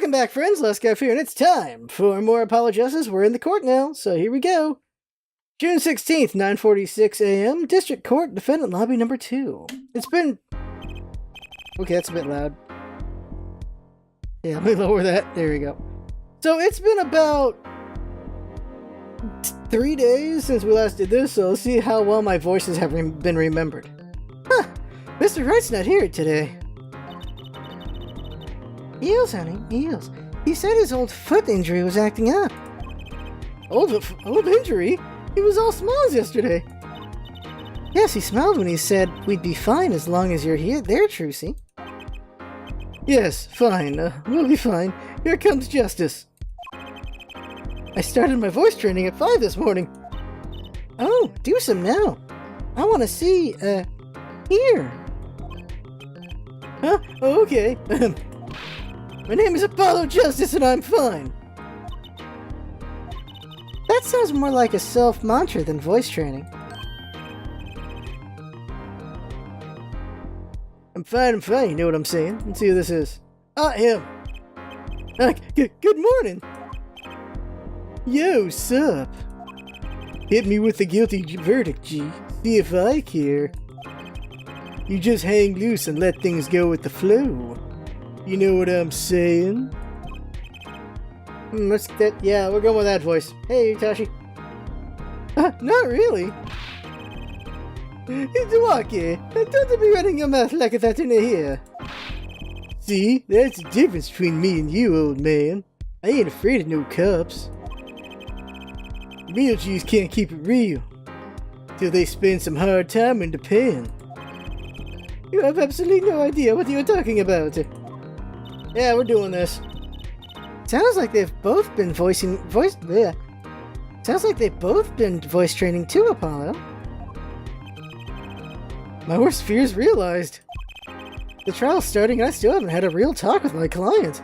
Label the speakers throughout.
Speaker 1: Welcome back, friends. LostScarf here, and it's time for more Apologists. We're in the court now, so here we go. June 16th, 9:46 a.m., District Court, Defendant Lobby number 2. It's been... Okay, that's a bit loud. Yeah, let me lower that. There we go. So it's been about 3 days since we last did this, so let's see how well my voices have been remembered. Huh, Mr. Wright's not here today. Eels, honey, eels. He said his old foot injury was acting up. Old injury? He was all smiles yesterday. Yes, he smiled when he said we'd be fine as long as you're here there, Trucy. Yes, fine. We'll be fine. Here comes justice. I started my voice training at 5 this morning. Oh, do some now. I want to see, here. Huh? Oh, okay. My name is Apollo Justice and I'm fine. That sounds more like a self-mantra than voice training. I'm fine, you know what I'm saying. Let's see who this is. Him. Good morning. Yo, sup? Hit me with the guilty verdict, G. See if I care. You just hang loose and let things go with the flow. You know what I'm saying? Yeah, we're going with that voice. Hey, Tashi. Not really. It's okay. Don't be running your mouth like that in here. See, that's the difference between me and you, old man. I ain't afraid of no cops. Real G's can't keep it real till they spend some hard time in the pen. You have absolutely no idea what you're talking about. Yeah, we're doing this. Sounds like they've both been voice training too, Apollo. My worst fears realized. The trial's starting and I still haven't had a real talk with my client.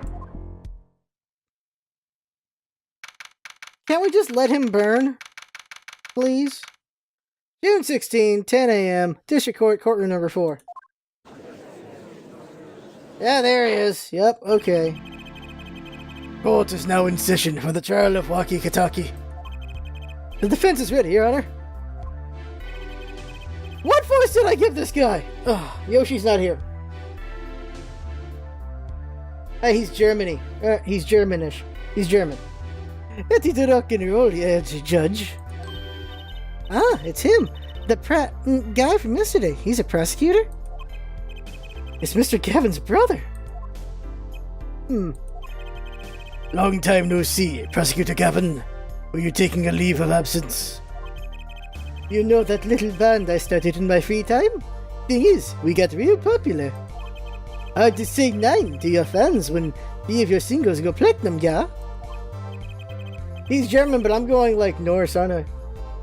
Speaker 1: Can't we just let him burn? Please? June 16, 10 a.m., District Court, Courtroom number 4. Yeah, there he is. Yep, okay. Court is now in session for the trial of Waki Kataki. The defense is ready, Your Honor. What voice did I give this guy? Oh, Yoshi's not here. Hey, he's Germany. He's Germanish. He's German. It's the rock and roll, Judge. Ah, it's him. The guy from yesterday. He's a prosecutor? It's Mr. Gavin's brother. Long time no see, Prosecutor Gavin. Were you taking a leave of absence? You know that little band I started in my free time? Thing is, we got real popular. Hard to say 9 to your fans when 3 of your singles go platinum, yeah? He's German, but I'm going like Norse, aren't I?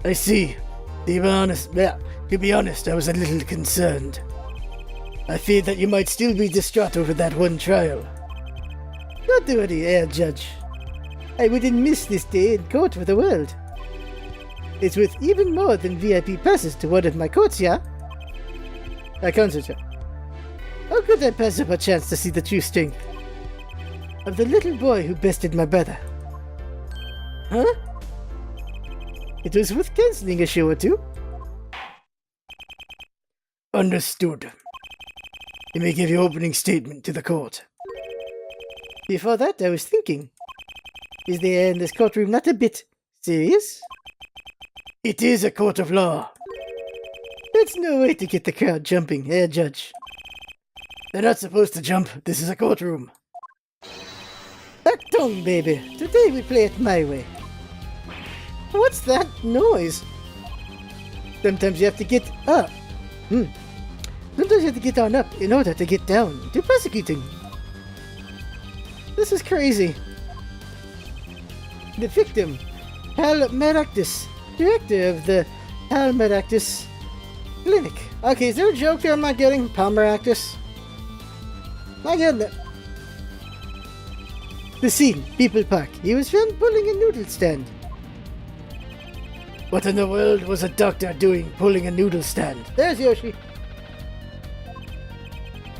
Speaker 1: I see. To be honest, I was a little concerned. I feared that you might still be distraught over that one trial. Not worry, Judge. I wouldn't miss this day in court for the world. It's worth even more than VIP passes to one of my courts, yeah? Concerts, yeah. How could I pass up a chance to see the true strength of the little boy who bested my brother? Huh? It was worth cancelling a show or two. Understood. You may give your opening statement to the court. Before that, I was thinking, is the air in this courtroom not a bit serious? It is a court of law. That's no way to get the crowd jumping, Judge. They're not supposed to jump. This is a courtroom. Back tongue, baby. Today we play it my way. What's that noise? Sometimes you have to get up. Sometimes you have to get on up in order to get down to prosecuting. This is crazy. The victim, Malpractice, director of the Malpractice clinic. Okay, is there a joke there I'm not getting? Malpractice? Not getting it. The scene, People Park. He was filmed pulling a noodle stand. What in the world was a doctor doing pulling a noodle stand? There's Yoshi.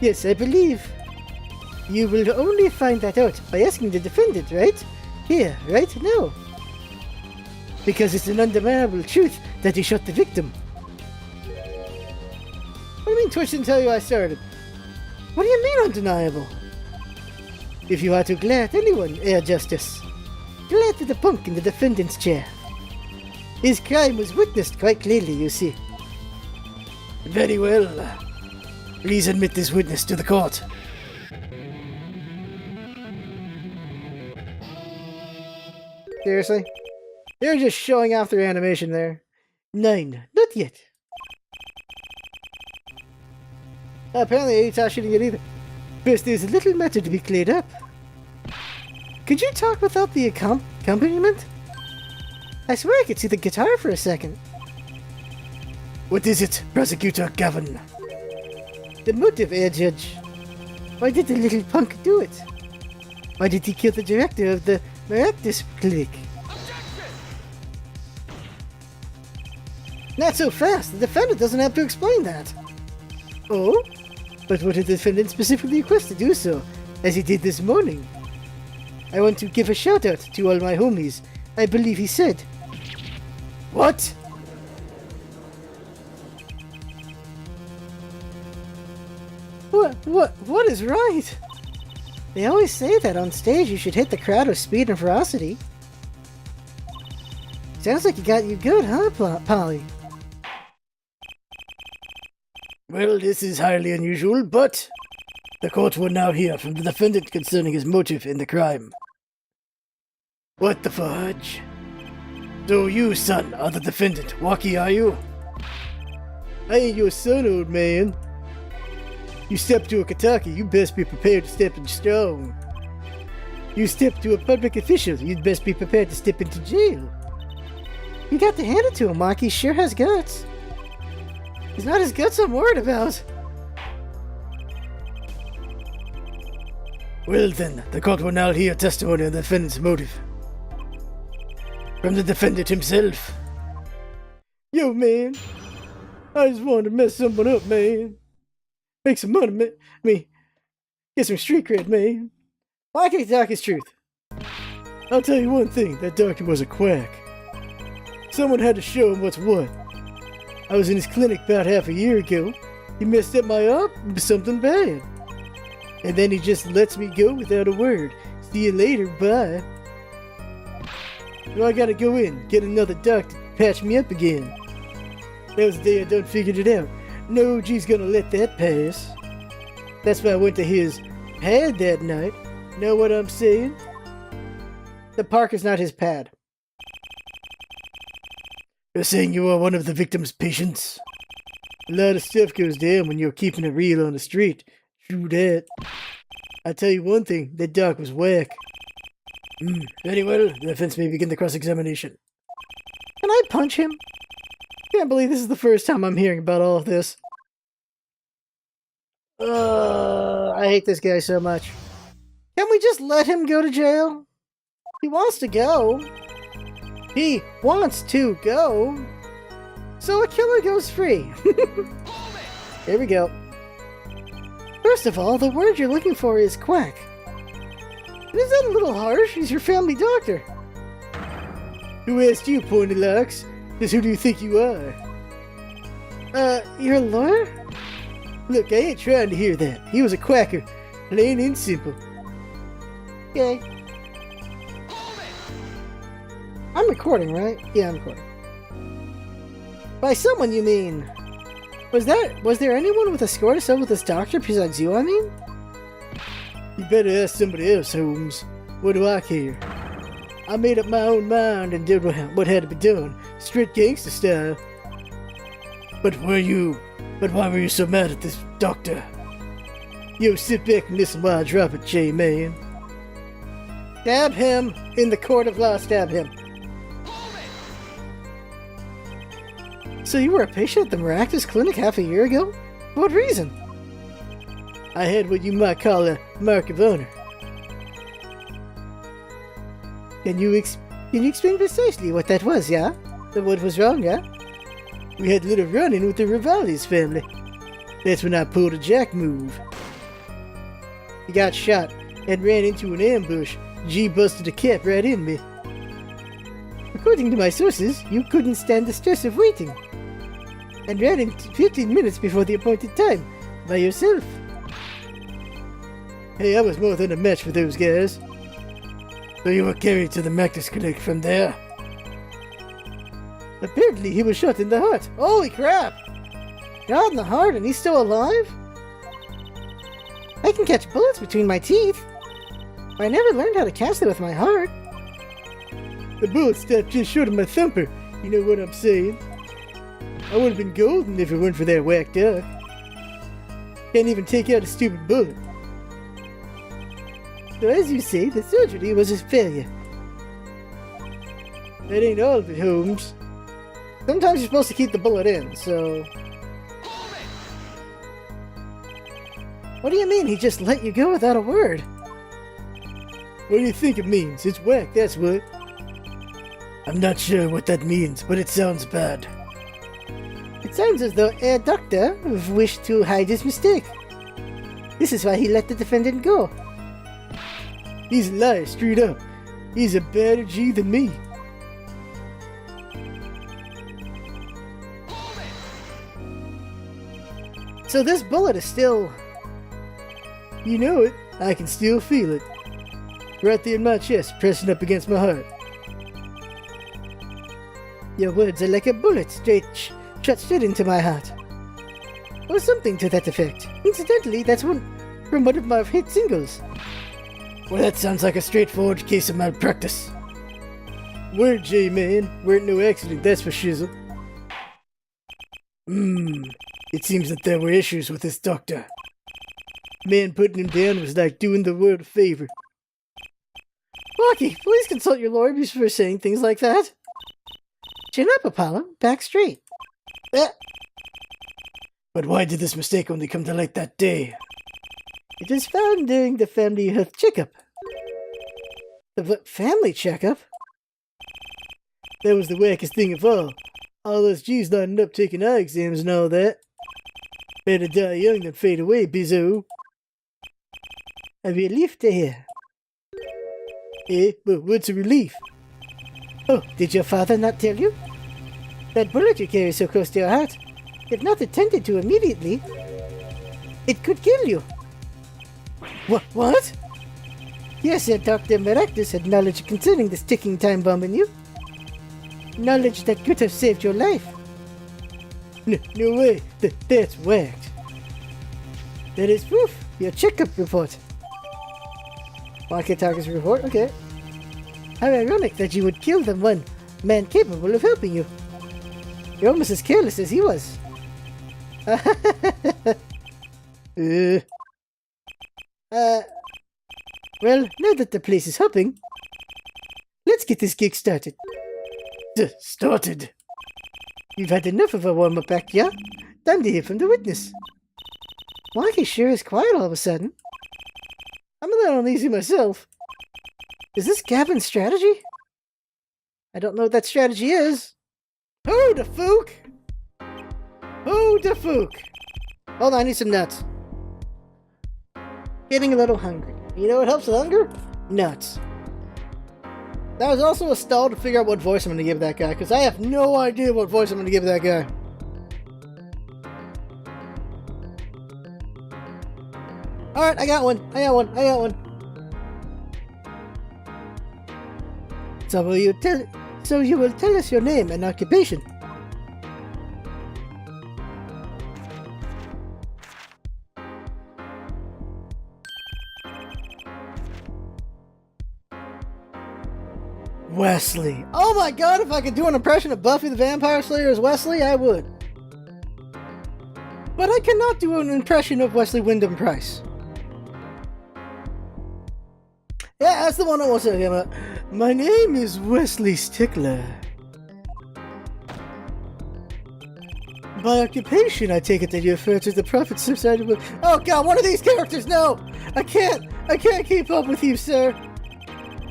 Speaker 1: Yes, I believe You will only find that out by asking the defendant, right? Here, right now. Because it's an undeniable truth that he shot the victim. What do you mean Twitch didn't tell you I started? What do you mean undeniable? If you are to glare at anyone, Air Justice, glare at the punk in the defendant's chair. His crime was witnessed quite clearly, you see. Very well. Please admit this witness to the court. Seriously? They're just showing off their animation there. 9. Not yet. Apparently Aitashi didn't get either. First, there's a little matter to be cleared up. Could you talk without the accompaniment? I swear I could see the guitar for a second. What is it, Prosecutor Gavin? The motive, Air Judge. Why did the little punk do it? Why did he kill the director of the Malpractice clinic? Not so fast. The defendant doesn't have to explain that. Oh? But what did the defendant specifically request to do so, as he did this morning? I want to give a shout out to all my homies. I believe he said. What? What is right? They always say that on stage you should hit the crowd with speed and ferocity. Sounds like he got you good, huh, Polly? Well, this is highly unusual, but the court will now hear from the defendant concerning his motive in the crime. What the fudge? So you, son, are the defendant. Walkie, are you? I ain't your son, old man. You step to a Kataki, you best be prepared to step in strong. You step to a public official, you'd best be prepared to step into jail. You got to hand it to him, Mark. He sure has guts. He's not his guts I'm worried about. Well then, the court will now hear testimony on the defendant's motive. From the defendant himself. Yo, man. I just wanted to mess someone up, man. Make some money, me. Get some street cred, man. I can't talk his truth. I'll tell you one thing, that doctor was a quack. Someone had to show him what's what. I was in his clinic about half a year ago. He messed up my arm with something bad. And then he just lets me go without a word. See you later, bye. Now I gotta go in, get another doctor to patch me up again. That was the day I done figured it out. No OG's gonna let that pass. That's why I went to his pad that night. Know what I'm saying? The park is not his pad. You're saying you are one of the victim's patients? A lot of stuff goes down when you're keeping it real on the street. True that. I tell you one thing, that doc was whack. Very well, the defense may begin the cross-examination. Can I punch him? Can't believe this is the first time I'm hearing about all of this. I hate this guy so much. Can we just let him go to jail? He wants to go. He wants to go. So a killer goes free. Here we go. First of all, the word you're looking for is quack. Is that a little harsh? He's your family doctor. Who asked you, pointy locks? Just who do you think you are? You're a lawyer? Look, I ain't trying to hear that. He was a quacker. Plain and simple. Okay. I'm recording, right? Yeah, I'm recording. By someone, you mean? Was there anyone with a score to settle with this doctor besides you, I mean? You better ask somebody else, Holmes. What do I care? I made up my own mind and did what had to be done. Straight gangster style. But why were you so mad at this doctor? Yo, sit back and listen while I drop it, J-Man. Stab him! In the court of law, stab him. So you were a patient at the Malpractice clinic half a year ago? For what reason? I had what you might call a mark of honor. Can you explain precisely what that was, yeah? What was wrong, yeah? We had a little run-in with the Rivali's family. That's when I pulled a jack move. He got shot and ran into an ambush. G busted a cap right in me. According to my sources, you couldn't stand the stress of waiting, and ran in 15 minutes before the appointed time, by yourself. Hey, I was more than a match for those guys. So you were carried to the Malpractice clinic from there? Apparently he was shot in the heart. Holy crap! Shot in the heart and he's still alive? I can catch bullets between my teeth. I never learned how to catch them with my heart. The bullet stopped just short of my thumper, you know what I'm saying? I would have been golden if it weren't for that whack duck. Can't even take out a stupid bullet. So as you say, the surgery was a failure. That ain't all of it, Holmes. Sometimes you're supposed to keep the bullet in, so... What do you mean he just let you go without a word? What do you think it means? It's whack, that's what. I'm not sure what that means, but it sounds bad. It sounds as though a doctor wished to hide his mistake. This is why he let the defendant go. He's a liar, straight up. He's a badder G than me. So this bullet is still... You know it. I can still feel it. Right there in my chest, pressing up against my heart. Your words are like a bullet shot straight into my heart. Or something to that effect. Incidentally, that's one from one of my hit singles. Well, that sounds like a straightforward case of malpractice. Word, J-Man. Weren't no accident, that's for shizzle. It seems that there were issues with this doctor. Man putting him down was like doing the world a favor. Lucky, please consult your lawyer before saying things like that. Chin up, Apollo. Back straight. But why did this mistake only come to light that day? It was found during the family health checkup. The family checkup? That was the wackest thing of all. All those G's lining up taking eye exams and all that. Better die young than fade away, bizzo. A relief to hear. But what's a relief? Oh, did your father not tell you? That bullet you carry so close to your heart, if not attended to immediately, it could kill you. What? Yes, Dr. Malpractice had knowledge concerning this ticking time bomb in you. Knowledge that could have saved your life. No way. That's whacked. That is proof. Your checkup report. Walkie-talkie's report? Okay. How ironic that you would kill the one man capable of helping you. You're almost as careless as he was. Well, now that the place is hopping, let's get this gig started. Started? You've had enough of a warm-up act, yeah? Time to hear from the witness. Walkie sure is quiet all of a sudden. I'm a little uneasy myself. Is this Gavin's strategy? I don't know what that strategy is. Who the fook? Who the fook? Hold on, I need some nuts. Getting a little hungry. You know what helps with hunger? Nuts. That was also a stall to figure out what voice I'm going to give that guy, because I have no idea what voice I'm going to give that guy. Alright, I got one. So you will tell us your name and occupation. Wesley. Oh my god, if I could do an impression of Buffy the Vampire Slayer as Wesley, I would. But I cannot do an impression of Wesley Wyndham Price. Yeah, that's the one I was talking about. My name is Wesley Stickler. By occupation, I take it that you refer to the Prophet subsided with... Oh god, one of these characters, no! I can't keep up with you, sir.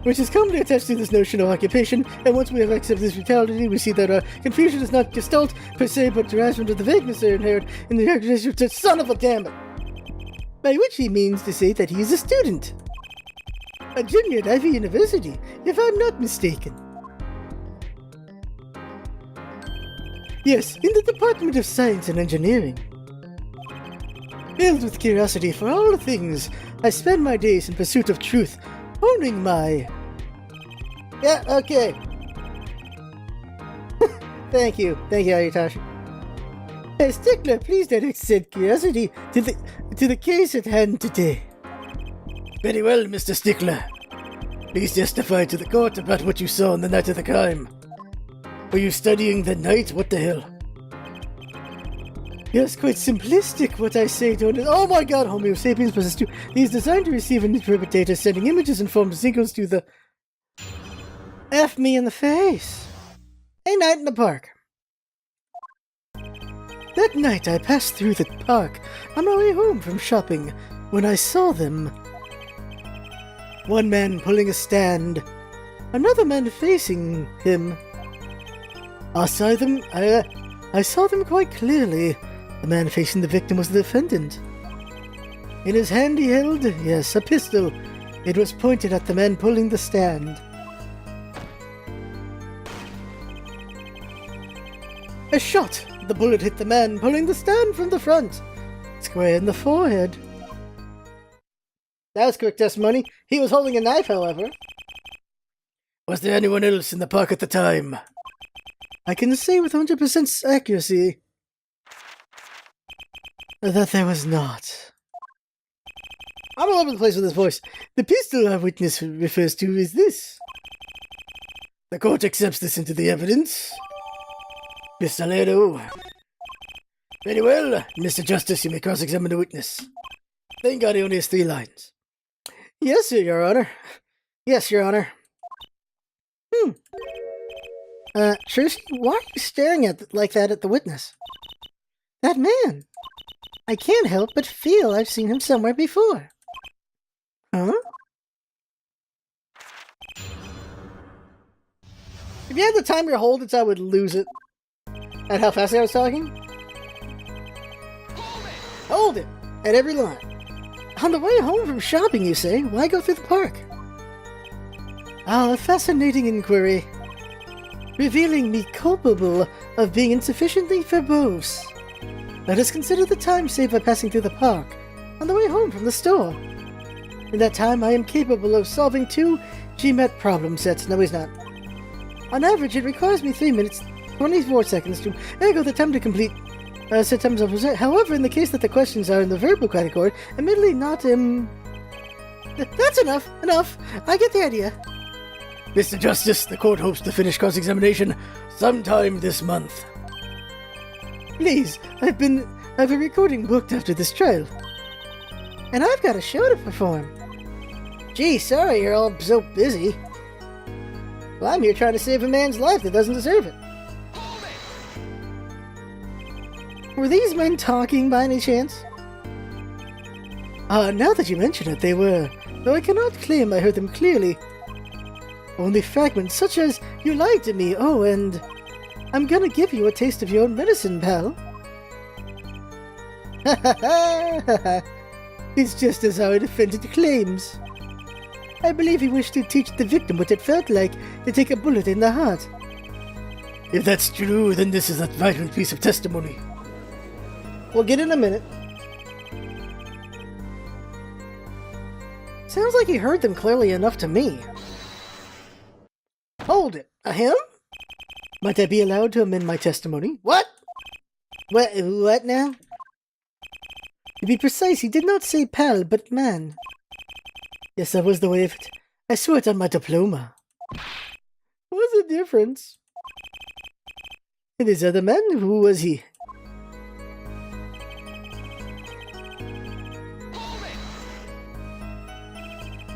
Speaker 1: Which is commonly attached to this notion of occupation, and once we have accepted this reality, we see that confusion is not gestalt per se, but derives from the vagueness inherent in the characteristic. Son of a damn it! by which he means to say that he is a student. A junior at Ivy University, if I'm not mistaken. Yes, in the Department of Science and Engineering. Filled with curiosity for all things, I spend my days in pursuit of truth, honing my... Yeah, okay. Thank you, Ayutashi. Hey, Stickler, please direct said curiosity to the case at hand today. Very well, Mr. Stickler. Please testify to the court about what you saw on the night of the crime. Were you studying the night? What the hell? Yes, quite simplistic what I say, don't it? Oh my god, Homo sapiens possess 2. He is designed to receive an interpreter, sending images in form of signals to the... F me in the face. A night in the park. That night I passed through the park on my way home from shopping when I saw them. One man pulling a stand, another man facing him. I saw them quite clearly. The man facing the victim was the defendant. In his hand he held, yes, a pistol. It was pointed at the man pulling the stand. A shot! The bullet hit the man pulling the stand from the front, square in the forehead. That was quick testimony. He was holding a knife, however. Was there anyone else in the park at the time? I can say with 100% accuracy that there was not. I'm all over the place with this voice. The pistol our witness refers to is this. The court accepts this into the evidence. Pistolero. Very well, Mr. Justice, you may cross-examine the witness. Thank God he only has 3 lines. Yes, sir, Your Honor. Yes, Your Honor. Tracy, why are you staring like that at the witness? That man. I can't help but feel I've seen him somewhere before. Huh? If you had the timer hold it, I would lose it. At how fast I was talking? Hold it! At every line. On the way home from shopping, you say? Why go through the park? Ah, a fascinating inquiry. Revealing me culpable of being insufficiently verbose. Let us consider the time saved by passing through the park, on the way home from the store. In that time, I am capable of solving 2 GMAT problem sets. No, he's not. On average, it requires me 3 minutes, 24 seconds to... Ergo, the time to complete... set times of... However, in the case that the questions are in the verbal category, admittedly not, That's enough! Enough! I get the idea. Mr. Justice, the court hopes to finish cross-examination sometime this month. Please, I've a recording booked after this trial. And I've got a show to perform. Gee, sorry you're all so busy. Well, I'm here trying to save a man's life that doesn't deserve it. Were these men talking by any chance? Now that you mention it, they were, though I cannot claim I heard them clearly. Only fragments such as, you lied to me, oh, and I'm gonna give you a taste of your own medicine, pal. Ha ha ha! It's just as our defendant claims. I believe he wished to teach the victim what it felt like to take a bullet in the heart. If that's true, then this is a vital piece of testimony. We'll get in a minute. Sounds like he heard them clearly enough to me. Hold it. A him? Might I be allowed to amend my testimony? What? What now? To be precise, he did not say pal, but man. Yes, that was the way of it. I swear it on my diploma. What's the difference? And this other man, who was he?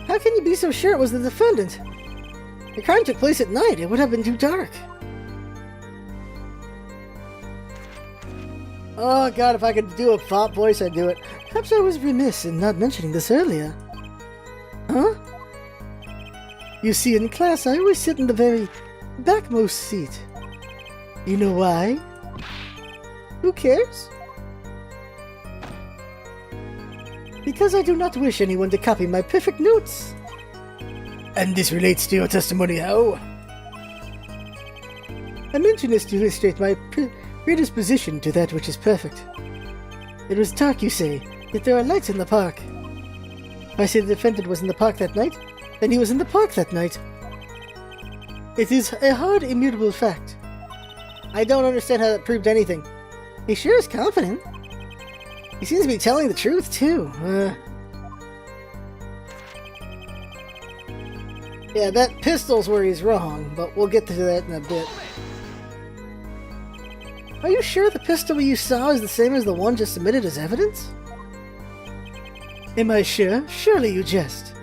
Speaker 1: How can you be so sure it was the defendant? The crime took place at night. It would have been too dark. Oh god, if I could do a pop voice, I'd do it. Perhaps I was remiss in not mentioning this earlier. Huh? You see, in class, I always sit in the very backmost seat. You know why? Who cares? Because I do not wish anyone to copy my perfect notes. And this relates to your testimony, how? I mention this to illustrate my predisposition to that which is perfect. It was dark, you say, yet there are lights in the park. If I say the defendant was in the park that night, then he was in the park that night. It is a hard, immutable fact. I don't understand how that proved anything. He sure is confident. He seems to be telling the truth, too. Yeah, that pistol's where he's wrong, but we'll get to that in a bit. Are you sure the pistol you saw is the same as the one just submitted as evidence? Am I sure? Surely you jest.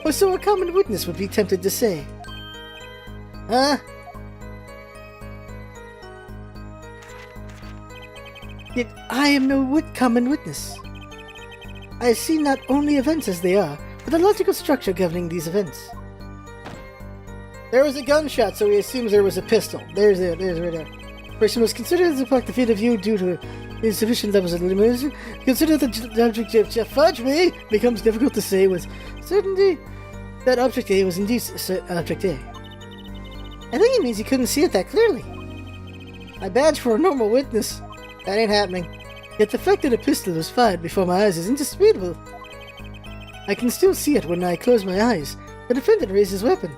Speaker 1: Or so a common witness would be tempted to say. Huh? Yet I am no common witness. I see not only events as they are, but the logical structure governing these events. There was a gunshot, so he assumes there was a pistol. There's right there. Person was considered to block the field of view due to insufficient levels of illumination. Consider the object of fudge me becomes difficult to say with certainty that object A was indeed object A. I think it means he couldn't see it that clearly. I badge for a normal witness. That ain't happening. Yet the fact that a pistol was fired before my eyes is indisputable. I can still see it when I close my eyes. The defendant raised his weapon.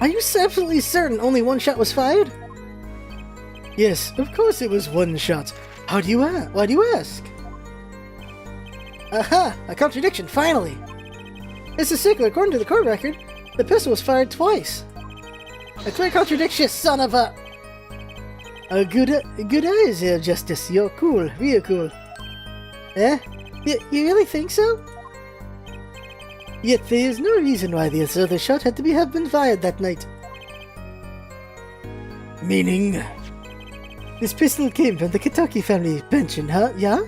Speaker 1: Are you absolutely certain only one shot was fired? Yes, of course it was one shot. Why do you ask? Aha! A contradiction, finally! It's a secret. According to the court record, the pistol was fired twice. A clear contradiction, son of a... Good eyes here, Justice. You're cool. Real cool. Eh? You really think so? Yet there is no reason why the other shot had to have been fired that night. Meaning? This pistol came from the Kentucky family pension, huh? Yeah?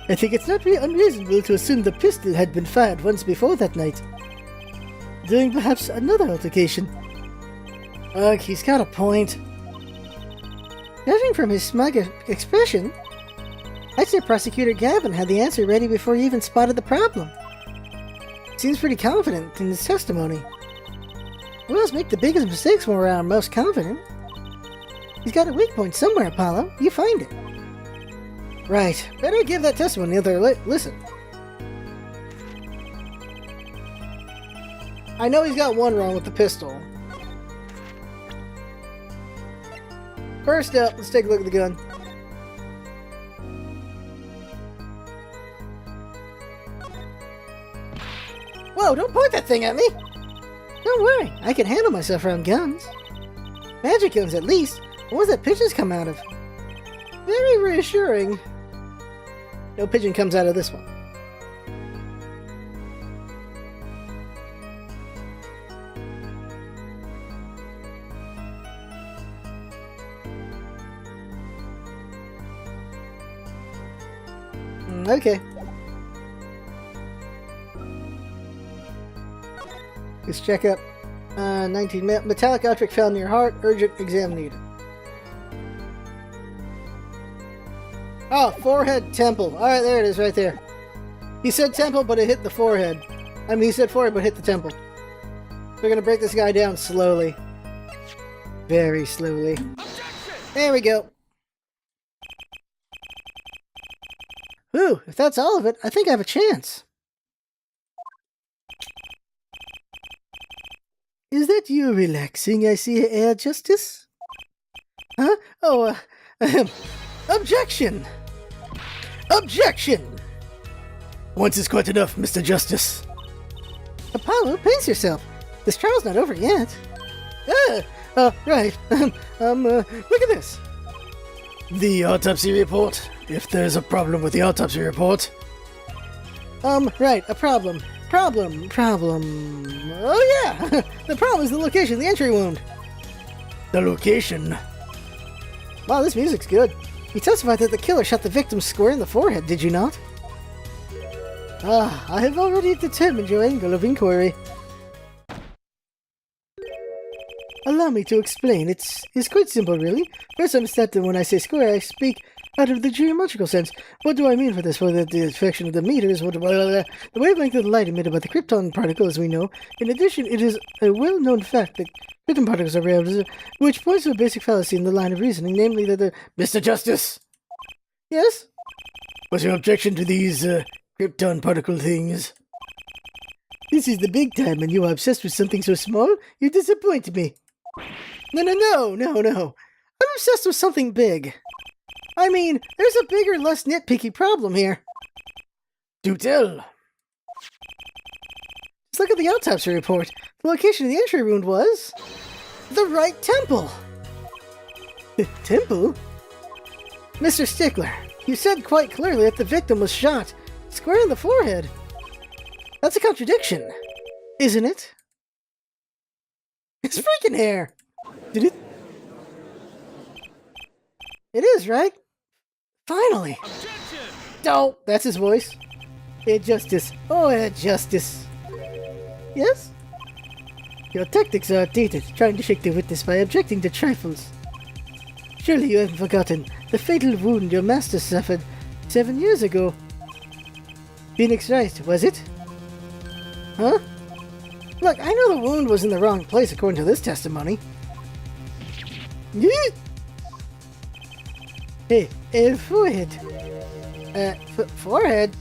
Speaker 1: I think it's not really unreasonable to assume the pistol had been fired once before that night. During perhaps another altercation. Ugh, he's got a point. Judging from his smug expression, I'd say Prosecutor Gavin had the answer ready before he even spotted the problem. Seems pretty confident in his testimony. Who else make the biggest mistakes when we're most confident? He's got a weak point somewhere, Apollo. You find it. Right. Better give that testimony other listen. I know he's got one wrong with the pistol. First up, let's take a look at the gun. Whoa, don't point that thing at me! Don't worry, I can handle myself around guns. Magic guns, at least. Where's that pigeons come out of? Very reassuring. No pigeon comes out of this one. Okay. Let's check up. 19. Metallic object found near heart. Urgent exam needed. Oh, forehead, temple. Alright, there it is, right there. He said temple, but it hit the forehead. I mean, he said forehead, but hit the temple. We're gonna break this guy down slowly. Very slowly. Objection! There we go. Ooh, if that's all of it, I think I have a chance. Is that you relaxing, I see, Air Justice? Huh? Oh, objection! Objection! Once is quite enough, Mr. Justice. Apollo, pace yourself. This trial's not over yet. Right. Look at this. The autopsy report. If there's a problem with the autopsy report. Right, a problem. Problem. Oh yeah! The problem is the location of the entry wound. The location? Wow, this music's good. You testified that the killer shot the victim square in the forehead, did you not? I have already determined your angle of inquiry. Allow me to explain. It's quite simple, really. First, understand that when I say square, I speak out of the geometrical sense. What do I mean for this? For the affection of the meters, the wavelength of the light emitted by the krypton particle, as we know. In addition, it is a well-known fact that krypton particles are rare, which points to a basic fallacy in the line of reasoning, namely that the... Mr. Justice! Yes? What's your objection to these, krypton particle things? This is the big time, and you are obsessed with something so small? You disappoint me. No. I'm obsessed with something big. I mean, there's a bigger, less nitpicky problem here. Do tell. Let's look at the autopsy report. The location of the entry wound was... the right temple! The temple? Mr. Stickler, you said quite clearly that the victim was shot square in the forehead. That's a contradiction, isn't it? It's freaking hair! Did it? It is, right? Finally! Oh, that's his voice. Justice. Oh, Justice. Yes? Your tactics are outdated, trying to shake the witness by objecting to trifles. Surely you haven't forgotten the fatal wound your master suffered 7 years ago. Phoenix Wright, was it? Huh? Look, I know the wound was in the wrong place according to this testimony. Hey, forehead. Forehead?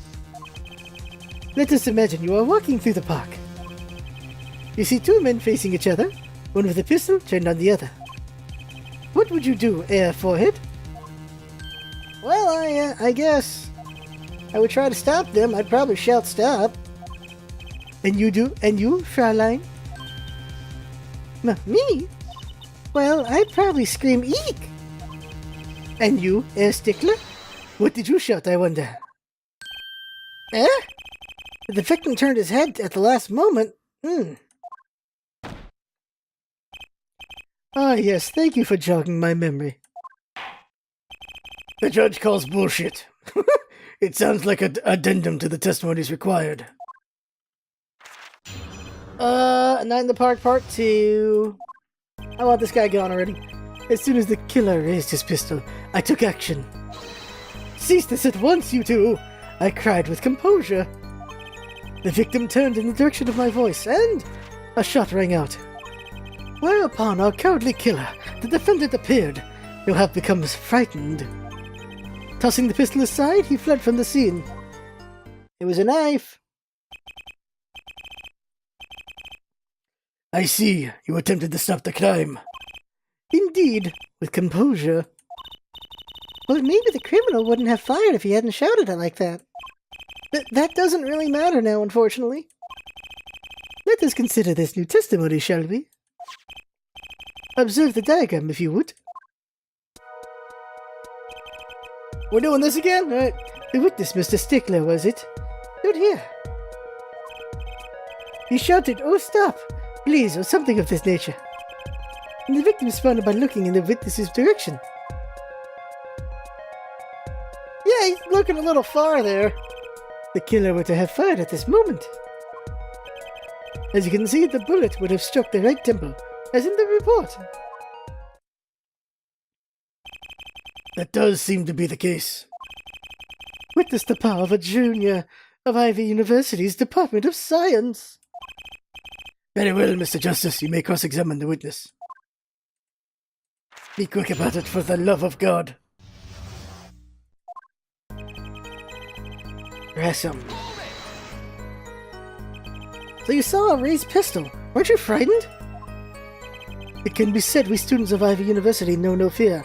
Speaker 1: Let us imagine you are walking through the park. You see two men facing each other, one with a pistol turned on the other. What would you do, forehead? Well, I guess I would try to stop them. I'd probably shout stop. And you, Fraulein? Me? Well, I'd probably scream eek. And you, Stickler? What did you shout, I wonder? The victim turned his head at the last moment. Ah, yes, thank you for jogging my memory. The judge calls bullshit. It sounds like an addendum to the testimonies required. Night in the Park Part 2. I want this guy gone already. As soon as the killer raised his pistol, I took action. Cease this at once, you two! I cried with composure. The victim turned in the direction of my voice, and a shot rang out. Whereupon our cowardly killer, the defendant, appeared, who had become frightened. Tossing the pistol aside, he fled from the scene. It was a knife. I see. You attempted to stop the crime. Indeed, with composure. Well, maybe the criminal wouldn't have fired if he hadn't shouted it like that. That doesn't really matter now, unfortunately. Let us consider this new testimony, shall we? Observe the diagram, if you would. We're doing this again? Alright. The witness, Mr. Stickler, was it? Good here. He shouted, "Oh, stop! Please," or something of this nature. And the victim responded by looking in the witness's direction. Yeah, he's looking a little far there. The killer were to have fired at this moment. As you can see, the bullet would have struck the right temple, as in the report. That does seem to be the case. Witness the power of a junior of Ivy University's Department of Science. Very well, Mr. Justice, you may cross-examine the witness. Be quick about it, for the love of God. Ransom. So you saw a raised pistol. Weren't you frightened? It can be said we students of Ivy University know no fear.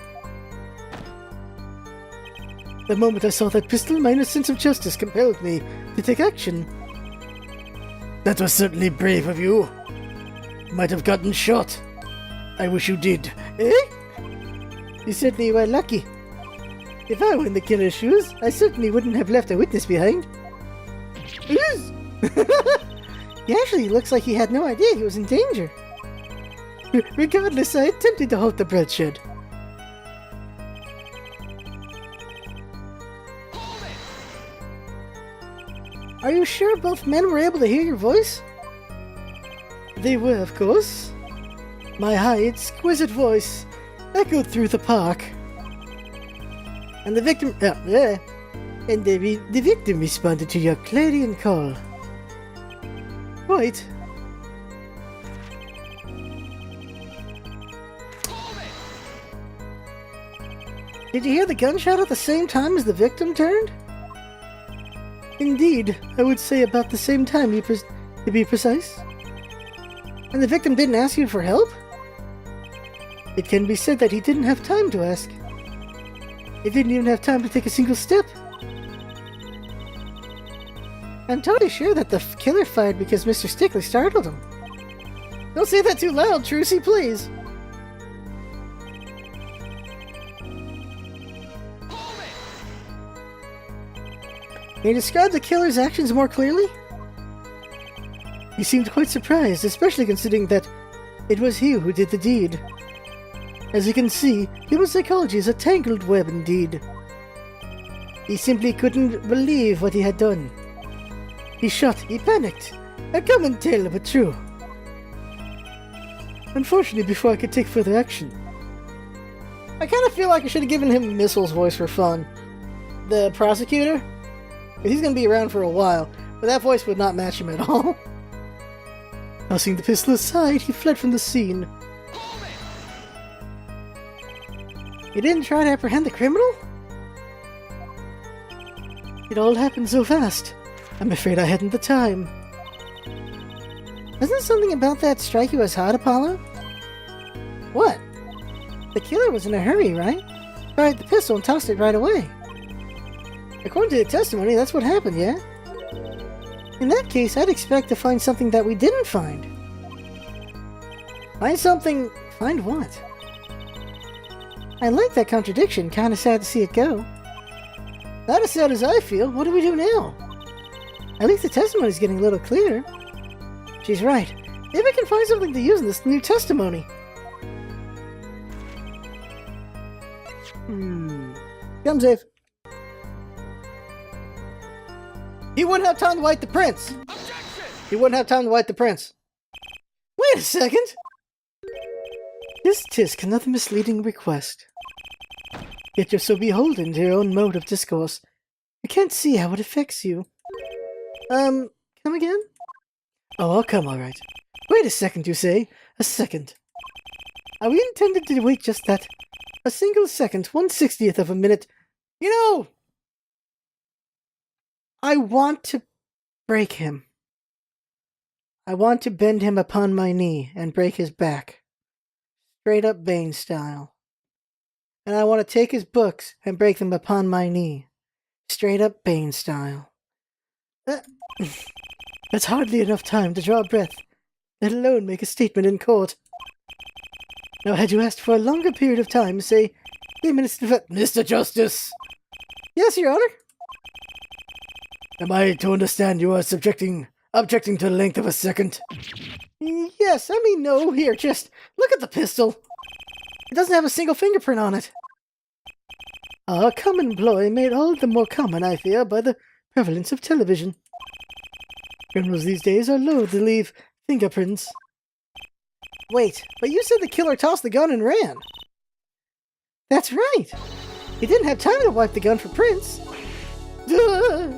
Speaker 1: The moment I saw that pistol, my inner sense of justice compelled me to take action. That was certainly brave of you. You might have gotten shot. I wish you did. Eh? You certainly were lucky. If I were in the killer's shoes, I certainly wouldn't have left a witness behind. He actually looks like he had no idea he was in danger. Regardless, I attempted to halt the bloodshed. Are you sure both men were able to hear your voice? They were, of course. My high, exquisite voice echoed through the park. And the victim... And the victim responded to your clarion call. Right. Did you hear the gunshot at the same time as the victim turned? Indeed, I would say about the same time, to be precise. And the victim didn't ask you for help? It can be said that he didn't have time to ask. He didn't even have time to take a single step. I'm totally sure that the killer fired because Mr. Stickler startled him. Don't say that too loud, Trucy, please. Can you describe the killer's actions more clearly? He seemed quite surprised, especially considering that it was he who did the deed. As you can see, human psychology is a tangled web indeed. He simply couldn't believe what he had done. He shot, he panicked. A common tale, but true. Unfortunately, before I could take further action. I kind of feel like I should have given him Missile's voice for fun. The prosecutor? He's going to be around for a while, but that voice would not match him at all. Tossing the pistol aside, he fled from the scene. You didn't try to apprehend the criminal? It all happened so fast. I'm afraid I hadn't the time. Doesn't something about that strike you as hot, Apollo? What? The killer was in a hurry, right? Fired the pistol and tossed it right away. According to the testimony, that's what happened, yeah? In that case, I'd expect to find something that we didn't find. Find something... Find what? I like that contradiction. Kinda sad to see it go. Not as sad as I feel. What do we do now? At least the testimony's getting a little clearer. She's right. Maybe I can find something to use in this new testimony. Come safe. He wouldn't have time to wipe the prints. Objection! He wouldn't have time to wipe the prints. Wait a second. This tisk another misleading request. Yet you're so beholden to your own mode of discourse. I can't see how it affects you. Come again? Oh, I'll come, alright. Wait a second, you say? A second. We intended to wait just that. A single second, 1/60th of a minute. You know! I want to break him. I want to bend him upon my knee and break his back. Straight up Bane style. And I want to take his books and break them upon my knee. Straight up Bane style. That's hardly enough time to draw a breath, let alone make a statement in court. Now, had you asked for a longer period of time, say, Mr. Justice! Yes, Your Honor? Am I to understand you are objecting to the length of a second? Yes, I mean, no, here, just look at the pistol. It doesn't have a single fingerprint on it. A common ploy made all the more common, I fear, by the prevalence of television. Criminals these days are loath to leave fingerprints. Wait, but you said the killer tossed the gun and ran. That's right. He didn't have time to wipe the gun for prints. Duh.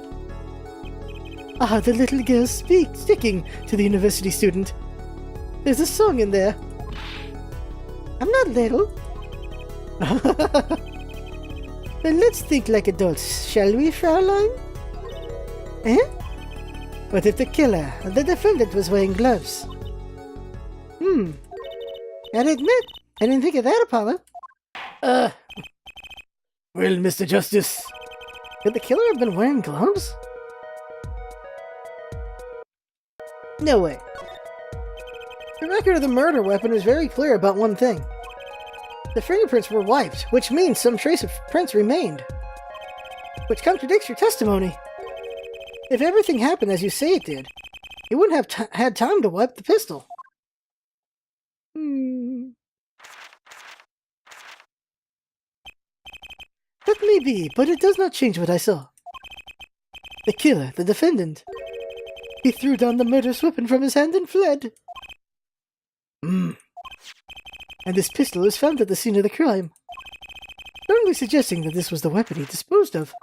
Speaker 1: Ah, the little girl sticking to the university student. There's a song in there. I'm not little. Then let's think like adults, shall we, Fraulein? Eh? What if the killer, the defendant, was wearing gloves? I'll admit, I didn't think of that, Apollo. Well, Mr. Justice. Could the killer have been wearing gloves? No way. The record of the murder weapon is very clear about one thing. The fingerprints were wiped, which means some trace of prints remained. Which contradicts your testimony. If everything happened as you say it did, he wouldn't have had time to wipe the pistol. That may be, but it does not change what I saw. The killer, the defendant. He threw down the murderous weapon from his hand and fled. And this pistol was found at the scene of the crime, strongly suggesting that this was the weapon he disposed of.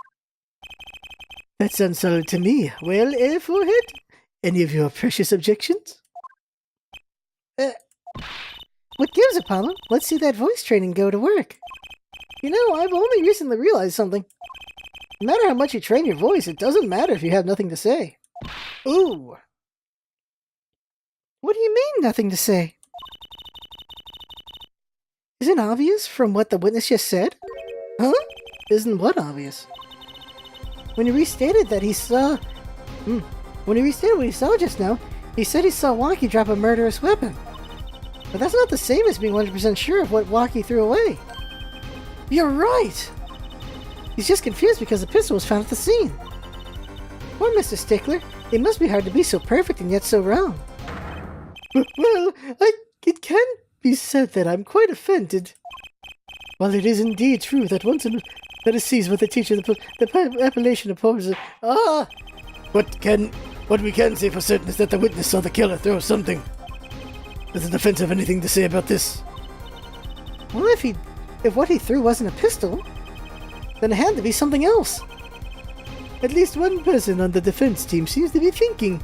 Speaker 1: That sounds solid to me. Well, Forehead? Any of your precious objections? What gives, Apollo? Let's see that voice training go to work. You know, I've only recently realized something. No matter how much you train your voice, it doesn't matter if you have nothing to say. Ooh. What do you mean, nothing to say? Isn't obvious from what the witness just said? Huh? Isn't what obvious? When he restated that he saw... When he restated what he saw just now, he said he saw Waki drop a murderous weapon. But that's not the same as being 100% sure of what Waki threw away. You're right! He's just confused because the pistol was found at the scene. Poor Mr. Stickler. It must be hard to be so perfect and yet so wrong. Well, it can be said that I'm quite offended. While it is indeed true that once that is seized with the teacher, the appellation opposes... What we can say for certain is that the witness saw the killer throw something. Does the defense have anything to say about this? Well, if what he threw wasn't a pistol, then it had to be something else. At least one person on the defense team seems to be thinking.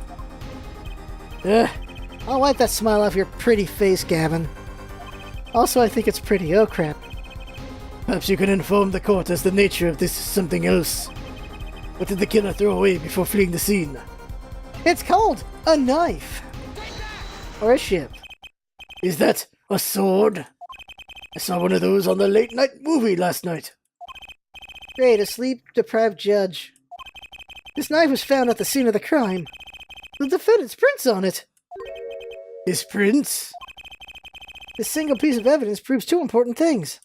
Speaker 1: I'll wipe that smile off your pretty face, Gavin. Also, I think it's pretty. Oh, crap. Perhaps you can inform the court as the nature of this something else. What did the killer throw away before fleeing the scene? It's called a knife. Or a ship. Is that a sword? I saw one of those on the late-night movie last night. Great, a sleep-deprived judge. This knife was found at the scene of the crime. The defendant's prints on it. His prints? This single piece of evidence proves two important things.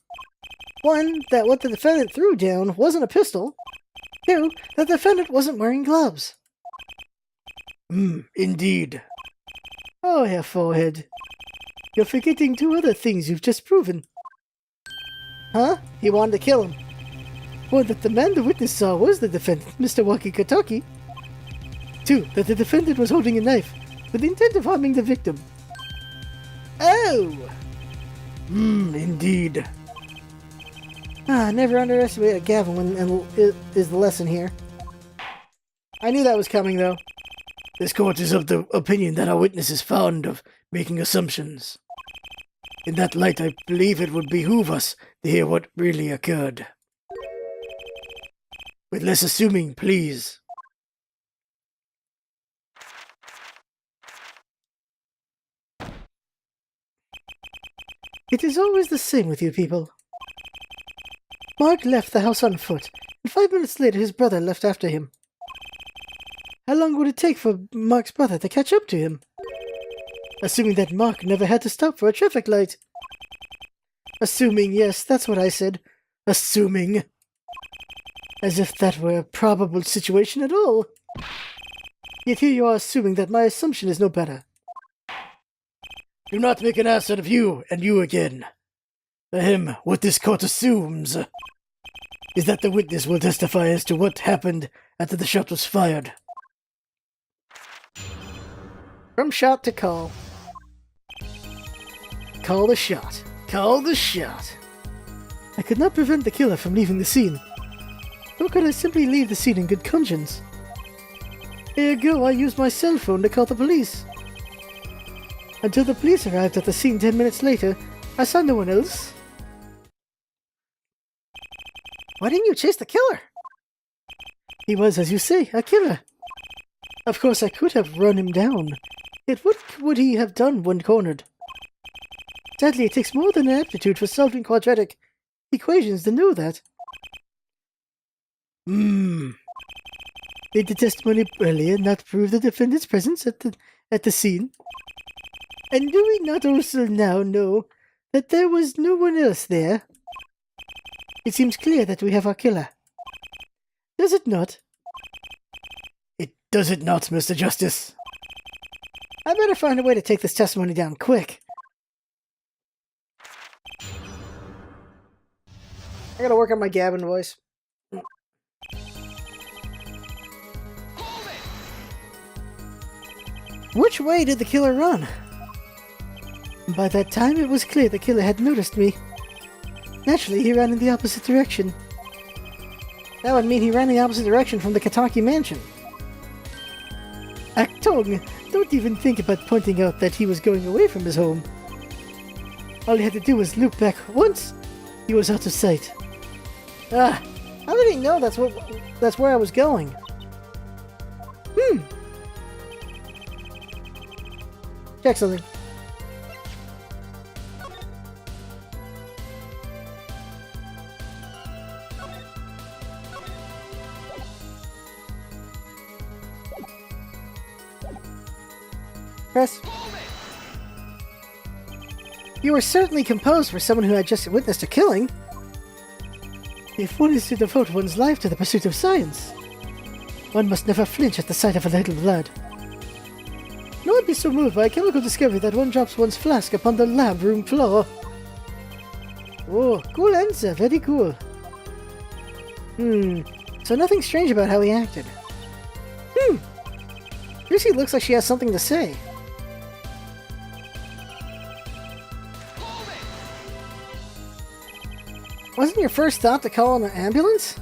Speaker 1: One, that what the defendant threw down wasn't a pistol. Two, that the defendant wasn't wearing gloves. Indeed. Oh, Herr Forehead. You're forgetting two other things you've just proven. Huh? He wanted to kill him. One, that the man the witness saw was the defendant, Mr. Waki Kataki. Two, that the defendant was holding a knife with the intent of harming the victim. Oh! Indeed. Never underestimate a Gavin when is the lesson here. I knew that was coming, though. This court is of the opinion that our witness is fond of making assumptions. In that light, I believe it would behoove us to hear what really occurred. With less assuming, please. It is always the same with you people. Mark left the house on foot, and 5 minutes later his brother left after him. How long would it take for Mark's brother to catch up to him? Assuming that Mark never had to stop for a traffic light. Assuming, yes, that's what I said. Assuming. As if that were a probable situation at all. Yet here you are assuming that my assumption is no better. Do not make an ass out of you, and you again. Ahem, what this court assumes is that the witness will testify as to what happened after the shot was fired. From shot to call. Call the shot. Call the shot. I could not prevent the killer from leaving the scene. Nor could I simply leave the scene in good conscience. Ergo, I used my cell phone to call the police. Until the police arrived at the scene 10 minutes later, I saw no one else. Why didn't you chase the killer? He was, as you say, a killer. Of course, I could have run him down. Yet what would he have done when cornered? Sadly, it takes more than an aptitude for solving quadratic equations to know that. Did the testimony earlier not prove the defendant's presence at the scene? And do we not also now know that there was no one else there? It seems clear that we have our killer. Does it not? Does it not, Mr. Justice? I better find a way to take this testimony down quick. I gotta work on my Gavin voice. Which way did the killer run? By that time, it was clear the killer had noticed me. Naturally, he ran in the opposite direction. That would mean he ran in the opposite direction from the Kataki mansion. Actong, don't even think about pointing out that he was going away from his home. All he had to do was look back once. He was out of sight. Ah, how did he know that's where I was going? Check something. Press. You were certainly composed for someone who had just witnessed a killing. If one is to devote one's life to the pursuit of science, one must never flinch at the sight of a little blood. No one be so moved by a chemical discovery that one drops one's flask upon the lab room floor. Oh, cool answer, very cool. So nothing strange about how he acted. Lucy looks like she has something to say. Wasn't your first thought to call an ambulance?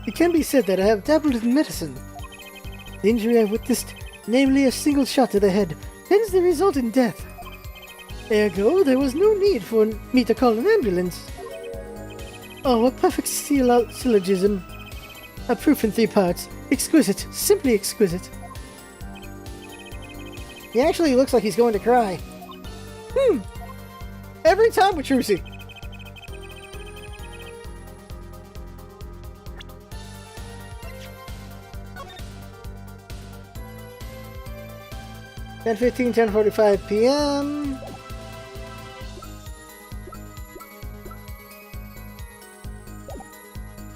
Speaker 1: It can be said that I have dabbled in medicine. The injury I witnessed, namely a single shot to the head, tends to result in death. Ergo, there was no need for me to call an ambulance. Oh, a perfect syllogism. A proof in 3 parts. Exquisite. Simply exquisite. He actually looks like he's going to cry. Every time with Trucy. (10:15, 10:45 p.m.)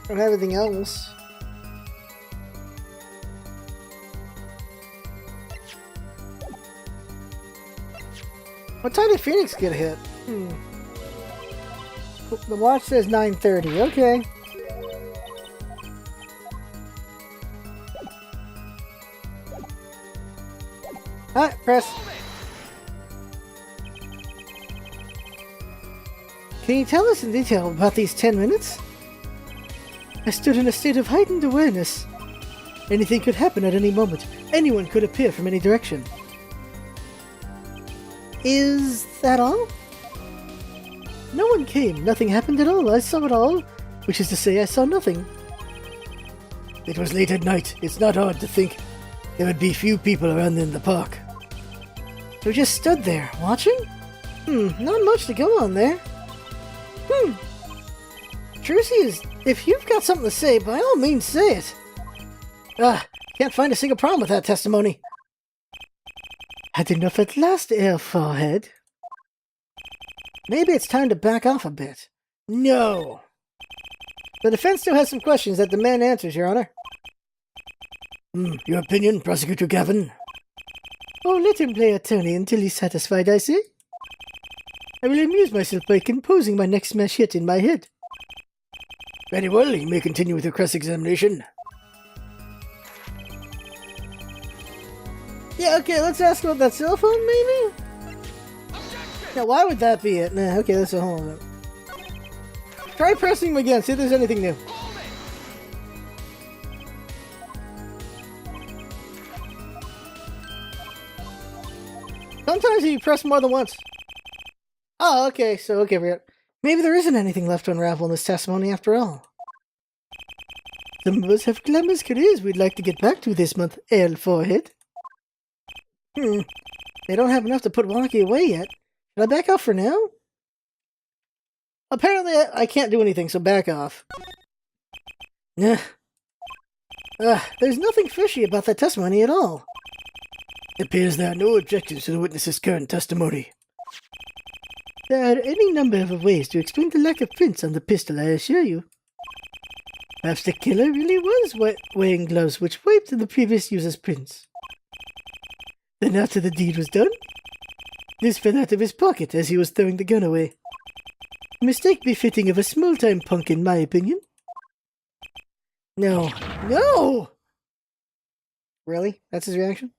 Speaker 1: Don't have anything else. What time did Phoenix get hit? The watch says 9:30. Okay. Alright, press. Can you tell us in detail about these 10 minutes? I stood in a state of heightened awareness. Anything could happen at any moment. Anyone could appear from any direction. Is that all? No one came. Nothing happened at all. I saw it all. Which is to say, I saw nothing. It was late at night. It's not hard to think there would be few people around in the park. We just stood there, watching? Not much to go on there. Trucy, if you've got something to say, by all means say it. Can't find a single problem with that testimony. Had enough at last, Air Forehead. Maybe it's time to back off a bit. No. The defense still has some questions that demand answers, Your Honor. Your opinion, Prosecutor Gavin? Oh, let him play attorney until he's satisfied, I say. I will amuse myself by composing my next smash hit in my head. Very well, you may continue with your cross-examination. Yeah, okay, let's ask about that cell phone, maybe? Now, why would that be it? Nah, okay, let's hold on. Try pressing him again, see if there's anything new. Sometimes you press more than once. Oh, okay, so okay, maybe there isn't anything left to unravel in this testimony after all. Some of us have glamorous careers we'd like to get back to this month, L Forehead. They don't have enough to put Wonky away yet. Should I back off for now? Apparently I can't do anything, so back off. There's nothing fishy about that testimony at all. It appears there are no objections to the witness's current testimony. There are any number of ways to explain the lack of prints on the pistol, I assure you. Perhaps the killer really was wearing gloves which wiped the previous user's prints. Then after the deed was done, this fell out of his pocket as he was throwing the gun away. A mistake befitting of a small-time punk, in my opinion. No. No! Really? That's his reaction?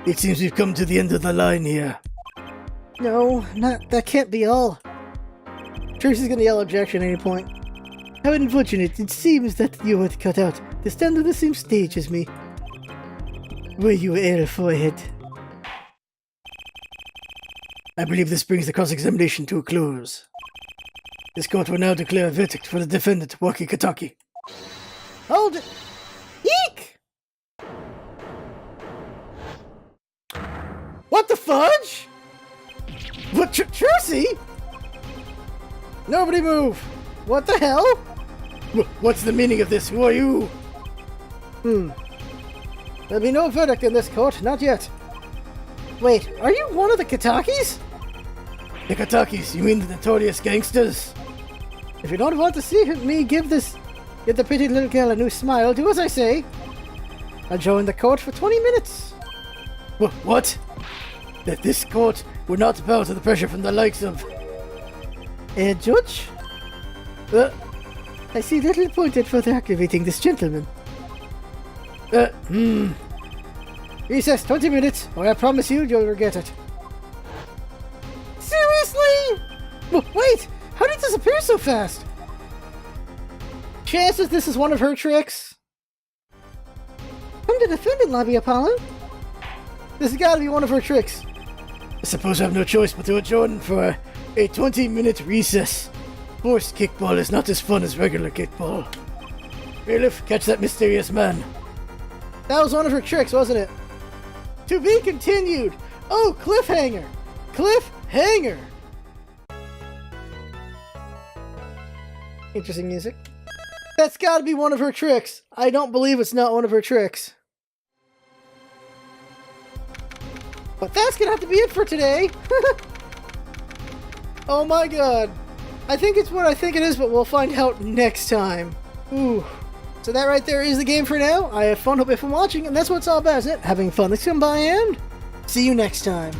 Speaker 1: It seems we've come to the end of the line here. No, that can't be all. Tracy's gonna yell objection at any point. How unfortunate, it seems that you were cut out to stand on the same stage as me. Were you ill forehead? I believe this brings the cross-examination to a close. This court will now declare a verdict for the defendant, Walkie-Kataki. Hold it! Eek! What the fudge? What, Tracy? Nobody move! What the hell? What's the meaning of this? Who are you? There'll be no verdict in this court, not yet. Wait, are you one of the Katakis? The Katakis? You mean the notorious gangsters? If you don't want to see me give the pretty little girl a new smile, do as I say. I'll join the court for 20 minutes. What? That this court will not bow to the pressure from the likes of... Judge? I see little point in further aggravating this gentleman. Recess 20 minutes, or I promise you'll regret it. Seriously? Wait, how did it disappear so fast? Chances this is one of her tricks? Come to the defendant lobby, Apollo. This has gotta be one of her tricks. I suppose I have no choice but to adjourn for a 20-minute recess. Forced kickball is not as fun as regular kickball. Bailiff, catch that mysterious man. That was one of her tricks, wasn't it? To be continued! Oh, cliffhanger! Cliffhanger! Interesting music. That's gotta be one of her tricks. I don't believe it's not one of her tricks. But that's gonna have to be it for today. Oh my god. I think it's what I think it is, but we'll find out next time. Ooh. So that right there is the game for now. I have fun, hope you have fun watching, and that's what it's all about, isn't it? Having fun. Let's come by and see you next time.